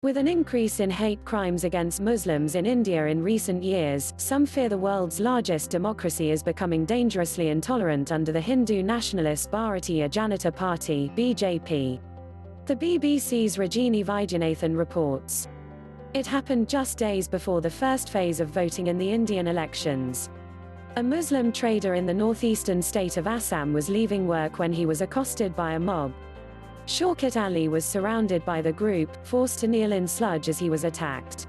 With an increase in hate crimes against Muslims in India in recent years, some fear the world's largest democracy is becoming dangerously intolerant under the Hindu nationalist Bharatiya Janata Party (BJP). The BBC's Rajini Vaidyanathan reports. It happened just days before the first phase of voting in the Indian elections. A Muslim trader in the northeastern state of Assam was leaving work when he was accosted by a mob. Shaukat Ali was surrounded by the group, forced to kneel in sludge as he was attacked.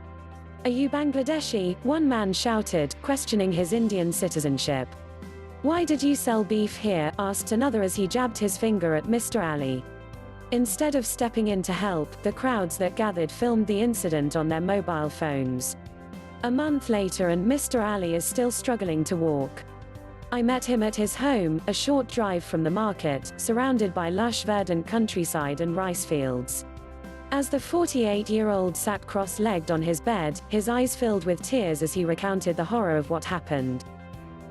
"Are you Bangladeshi?" one man shouted, questioning his Indian citizenship. "Why did you sell beef here?" asked another as he jabbed his finger at Mr. Ali. Instead of stepping in to help, the crowds that gathered filmed the incident on their mobile phones. A month later and Mr. Ali is still struggling to walk. "I met him at his home, a short drive from the market, surrounded by lush verdant countryside and rice fields." As the 48-year-old sat cross-legged on his bed, his eyes filled with tears as he recounted the horror of what happened.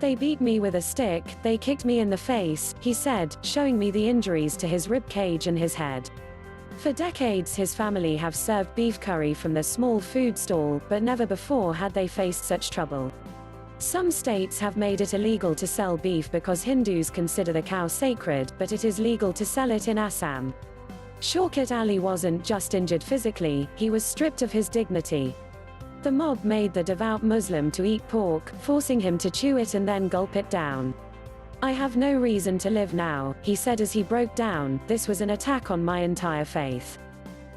"They beat me with a stick, they kicked me in the face," he said, showing me the injuries to his rib cage and his head. For decades his family have served beef curry from their small food stall, but never before had they faced such trouble. Some states have made it illegal to sell beef because Hindus consider the cow sacred, but it is legal to sell it in Assam. Shaukat Ali wasn't just injured physically, he was stripped of his dignity. The mob made the devout Muslim to eat pork, forcing him to chew it and then gulp it down. "I have no reason to live now," he said as he broke down. "This was an attack on my entire faith."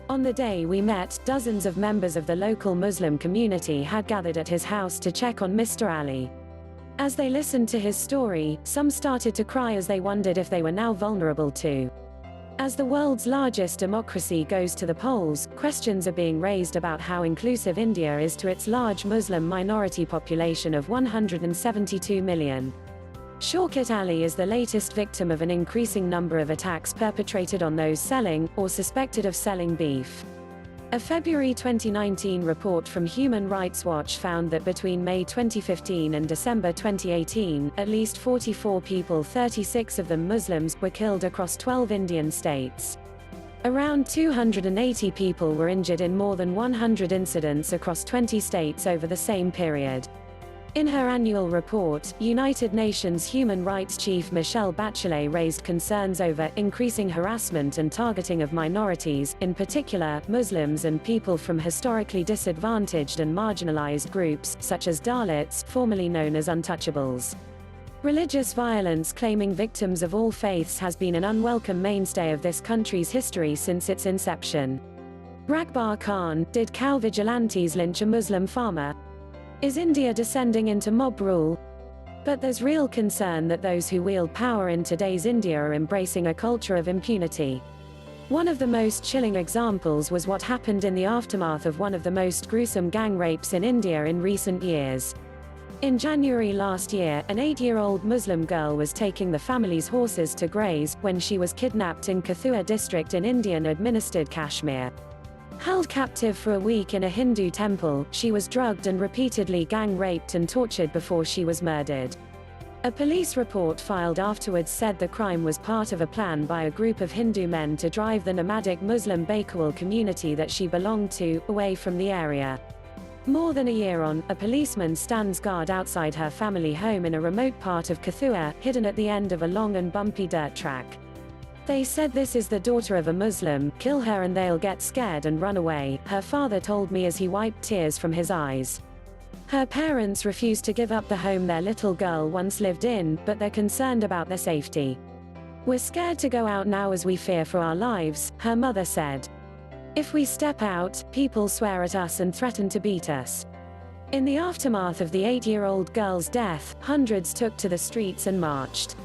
On the day we met, dozens of members of the local Muslim community had gathered at his house to check on Mr. Ali. As they listened to his story, some started to cry as they wondered if they were now vulnerable too. As the world's largest democracy goes to the polls, questions are being raised about how inclusive India is to its large Muslim minority population of 172 million. Shaukat Ali is the latest victim of an increasing number of attacks perpetrated on those selling, or suspected of selling beef. A February 2019 report from Human Rights Watch found that between May 2015 and December 2018, at least 44 people, 36 of them Muslims, were killed across 12 Indian states. Around 280 people were injured in more than 100 incidents across 20 states over the same period. In her annual report, United Nations Human Rights Chief Michelle Bachelet raised concerns over increasing harassment and targeting of minorities, in particular, Muslims and people from historically disadvantaged and marginalized groups, such as Dalits, formerly known as untouchables. Religious violence claiming victims of all faiths has been an unwelcome mainstay of this country's history since its inception. Rakbar Khan, did cow vigilantes lynch a Muslim farmer? Is India descending into mob rule? But there's real concern that those who wield power in today's India are embracing a culture of impunity. One of the most chilling examples was what happened in the aftermath of one of the most gruesome gang rapes in India in recent years. In January last year, an 8-year-old Muslim girl was taking the family's horses to graze, when she was kidnapped in Kathua district in Indian-administered Kashmir. Held captive for a week in a Hindu temple, she was drugged and repeatedly gang raped and tortured before she was murdered. A police report filed afterwards said the crime was part of a plan by a group of Hindu men to drive the nomadic Muslim Baikawal community that she belonged to, away from the area. More than a year on, a policeman stands guard outside her family home in a remote part of Kathua, hidden at the end of a long and bumpy dirt track. "They said this is the daughter of a Muslim, kill her and they'll get scared and run away," her father told me as he wiped tears from his eyes. Her parents refused to give up the home their little girl once lived in, but they're concerned about their safety. "We're scared to go out now as we fear for our lives," her mother said. "If we step out, people swear at us and threaten to beat us." In the aftermath of the 8-year-old girl's death, hundreds took to the streets and marched.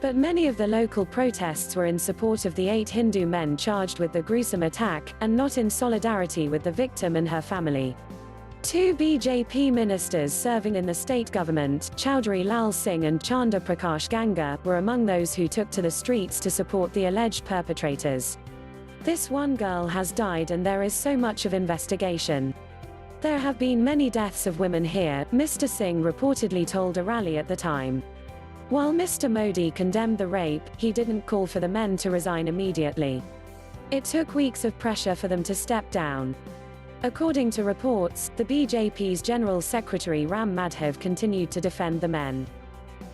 But many of the local protests were in support of the 8 Hindu men charged with the gruesome attack, and not in solidarity with the victim and her family. 2 BJP ministers serving in the state government, Chowdhury Lal Singh and Chanda Prakash Ganga, were among those who took to the streets to support the alleged perpetrators. "This one girl has died and there is so much of investigation. There have been many deaths of women here," Mr. Singh reportedly told a rally at the time. While Mr. Modi condemned the rape, he didn't call for the men to resign immediately. It took weeks of pressure for them to step down. According to reports, the BJP's General Secretary Ram Madhav continued to defend the men.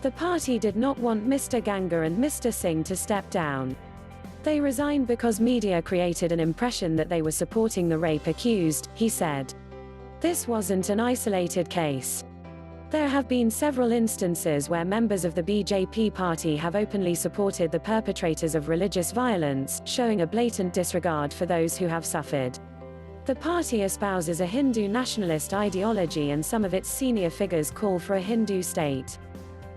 The party did not want Mr. Ganga and Mr. Singh to step down. They resigned because media created an impression that they were supporting the rape accused, he said. This wasn't an isolated case. There have been several instances where members of the BJP party have openly supported the perpetrators of religious violence, showing a blatant disregard for those who have suffered. The party espouses a Hindu nationalist ideology and some of its senior figures call for a Hindu state.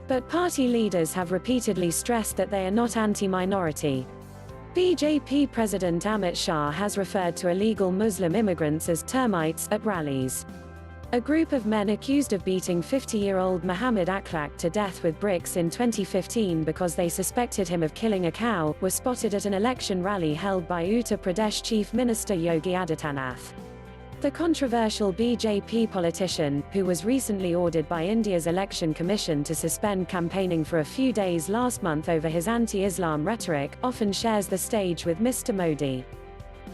But party leaders have repeatedly stressed that they are not anti-minority. BJP President Amit Shah has referred to illegal Muslim immigrants as termites at rallies. A group of men accused of beating 50-year-old Muhammad Akhlaq to death with bricks in 2015 because they suspected him of killing a cow, were spotted at an election rally held by Uttar Pradesh Chief Minister Yogi Adityanath. The controversial BJP politician, who was recently ordered by India's Election Commission to suspend campaigning for a few days last month over his anti-Islam rhetoric, often shares the stage with Mr. Modi.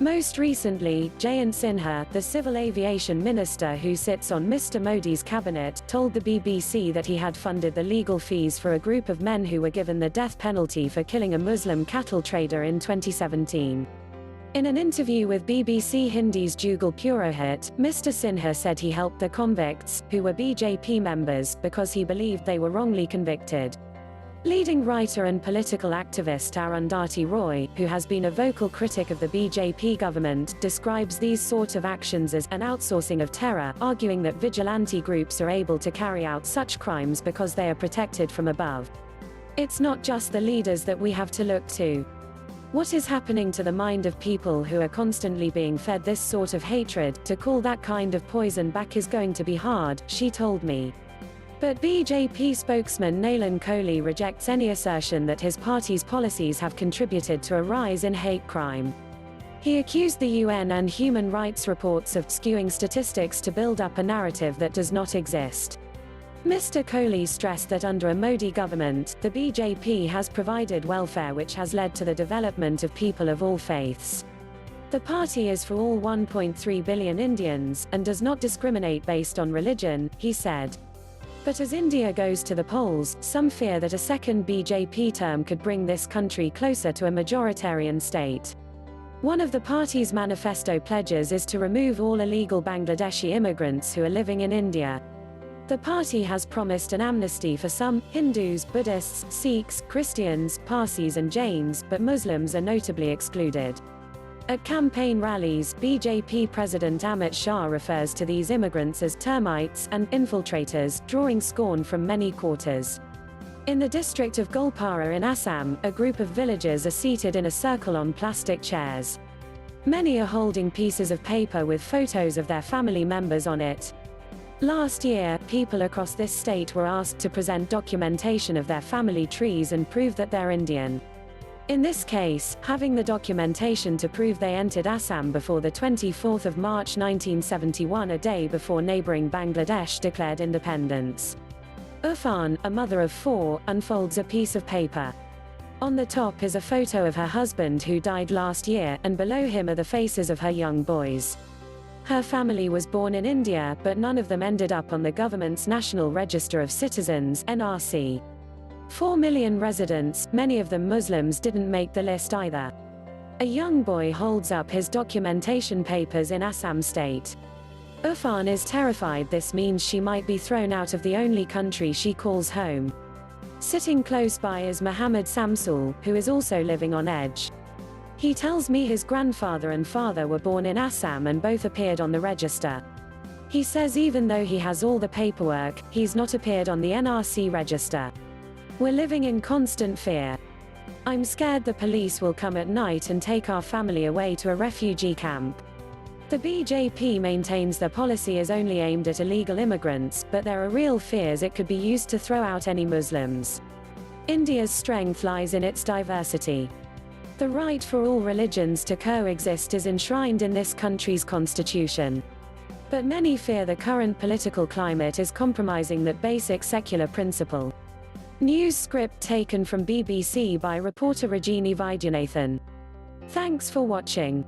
Most recently, Jayant Sinha, the civil aviation minister who sits on Mr. Modi's cabinet, told the BBC that he had funded the legal fees for a group of men who were given the death penalty for killing a Muslim cattle trader in 2017. In an interview with BBC Hindi's Jugal Purohit, Mr. Sinha said he helped the convicts, who were BJP members, because he believed they were wrongly convicted. Leading writer and political activist Arundhati Roy, who has been a vocal critic of the BJP government, describes these sort of actions as an outsourcing of terror, arguing that vigilante groups are able to carry out such crimes because they are protected from above. It's not just the leaders that we have to look to. What is happening to the mind of people who are constantly being fed this sort of hatred? To call that kind of poison back is going to be hard, she told me. But BJP spokesman Nalan Kohli rejects any assertion that his party's policies have contributed to a rise in hate crime. He accused the UN and human rights reports of skewing statistics to build up a narrative that does not exist. Mr. Kohli stressed that under a Modi government, the BJP has provided welfare which has led to the development of people of all faiths. The party is for all 1.3 billion Indians, and does not discriminate based on religion, he said. But as India goes to the polls, some fear that a second BJP term could bring this country closer to a majoritarian state. One of the party's manifesto pledges is to remove all illegal Bangladeshi immigrants who are living in India. The party has promised an amnesty for some Hindus, Buddhists, Sikhs, Christians, Parsis and Jains, but Muslims are notably excluded. At campaign rallies, BJP President Amit Shah refers to these immigrants as termites and infiltrators, drawing scorn from many quarters. In the district of Golpara in Assam, a group of villagers are seated in a circle on plastic chairs. Many are holding pieces of paper with photos of their family members on it. Last year, people across this state were asked to present documentation of their family trees and prove that they're Indian. In this case, having the documentation to prove they entered Assam before the 24th of March 1971, a day before neighboring Bangladesh declared independence. Urfan, a mother of 4, unfolds a piece of paper. On the top is a photo of her husband who died last year, and below him are the faces of her young boys. Her family was born in India, but none of them ended up on the government's National Register of Citizens (NRC). 4 million residents, many of them Muslims, didn't make the list either. A young boy holds up his documentation papers in Assam state. Urfan is terrified this means she might be thrown out of the only country she calls home. Sitting close by is Muhammad Samsul, who is also living on edge. He tells me his grandfather and father were born in Assam and both appeared on the register. He says even though he has all the paperwork, he's not appeared on the NRC register. We're living in constant fear. I'm scared the police will come at night and take our family away to a refugee camp. The BJP maintains their policy is only aimed at illegal immigrants, but there are real fears it could be used to throw out any Muslims. India's strength lies in its diversity. The right for all religions to coexist is enshrined in this country's constitution. But many fear the current political climate is compromising that basic secular principle. News script taken from BBC by reporter Rajini Vaidyanathan. Thanks for watching.